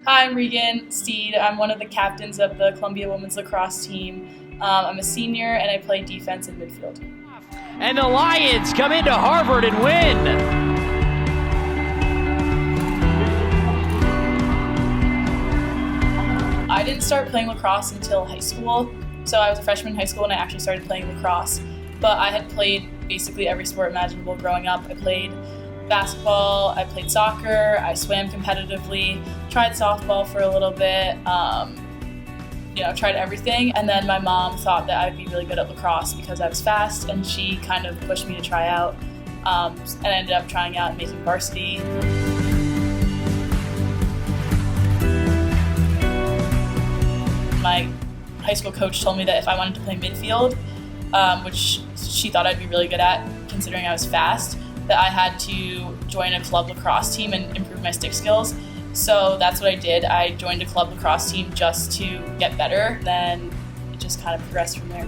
Hi, I'm Regan Steed. I'm one of the captains of the Columbia women's lacrosse team. I'm a senior and I play defense and midfield. And the Lions come into Harvard and win. I didn't start playing lacrosse until high school. So I was a freshman in high school and I actually started playing lacrosse. But I had played basically every sport imaginable growing up. I played basketball, I played soccer, I swam competitively, tried softball for a little bit, tried everything. And then my mom thought that I'd be really good at lacrosse because I was fast, and she kind of pushed me to try out. And I ended up trying out and making varsity. My high school coach told me that if I wanted to play midfield, which she thought I'd be really good at considering I was fast, that I had to join a club lacrosse team and improve my stick skills. So that's what I did. I joined a club lacrosse team just to get better. Then it just kind of progressed from there.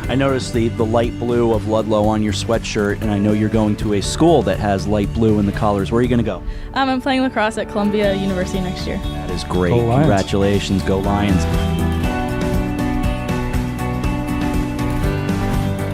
I noticed the light blue of Ludlow on your sweatshirt, and I know you're going to a school that has light blue in the collars. Where are you going to go? I'm playing lacrosse at Columbia University next year. That is great. Congratulations. Go Lions.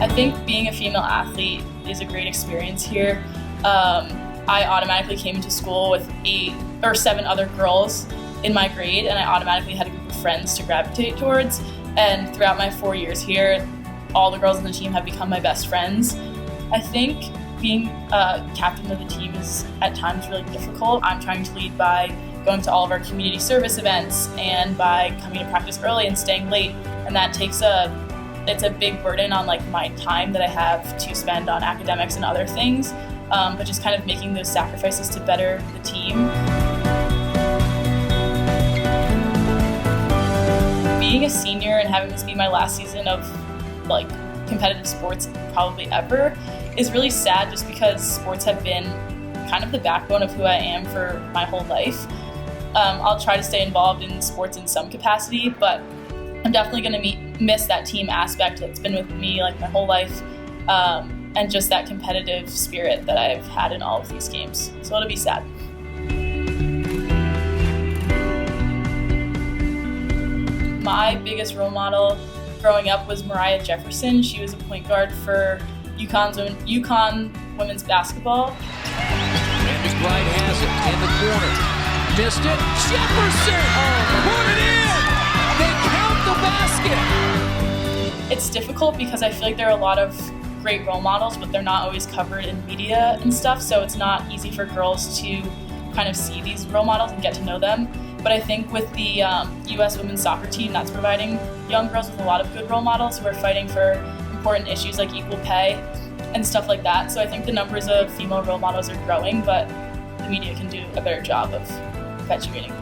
I think being a female athlete is a great experience here. I automatically came into school with 8 or 7 other girls in my grade, and I automatically had a group of friends to gravitate towards. And throughout my 4 years here, all the girls on the team have become my best friends. I think being captain of the team is at times really difficult. I'm trying to lead by going to all of our community service events and by coming to practice early and staying late, and that takes it's a big burden on my time that I have to spend on academics and other things, but just kind of making those sacrifices to better the team. Being a senior and having this be my last season of competitive sports probably ever is really sad, just because sports have been kind of the backbone of who I am for my whole life. I'll try to stay involved in sports in some capacity, but I'm definitely going to miss that team aspect that's been with me my whole life, and just that competitive spirit that I've had in all of these games. So it'll be sad. My biggest role model growing up was Mariah Jefferson. She was a point guard for UConn women's basketball. And McBride has it in the corner. Missed it. Jefferson! Put it in! They count the basket! It's difficult because I feel like there are a lot of great role models, but they're not always covered in media and stuff, so it's not easy for girls to kind of see these role models and get to know them. But I think with the U.S. women's soccer team, that's providing young girls with a lot of good role models who are fighting for important issues like equal pay and stuff like that. So I think the numbers of female role models are growing, but the media can do a better job of perpetuating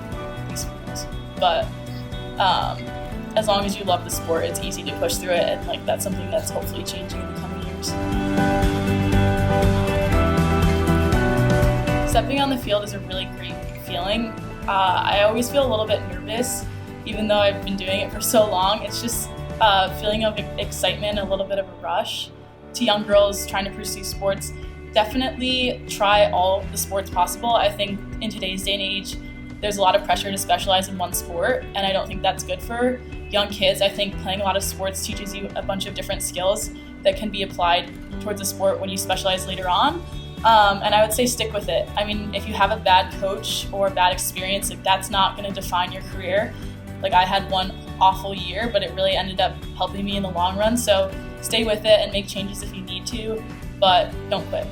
these females. But as long as you love the sport, it's easy to push through it, and that's something that's hopefully changing in the coming years. Stepping on the field is a really great feeling. I always feel a little bit nervous, even though I've been doing it for so long. It's just a feeling of excitement, a little bit of a rush. To young girls trying to pursue sports, definitely try all the sports possible. I think in today's day and age, there's a lot of pressure to specialize in one sport, and I don't think that's good for young kids. I think playing a lot of sports teaches you a bunch of different skills that can be applied towards a sport when you specialize later on. And I would say stick with it. I mean, if you have a bad coach or a bad experience, that's not going to define your career. I had one awful year, but it really ended up helping me in the long run. So stay with it and make changes if you need to, but don't quit.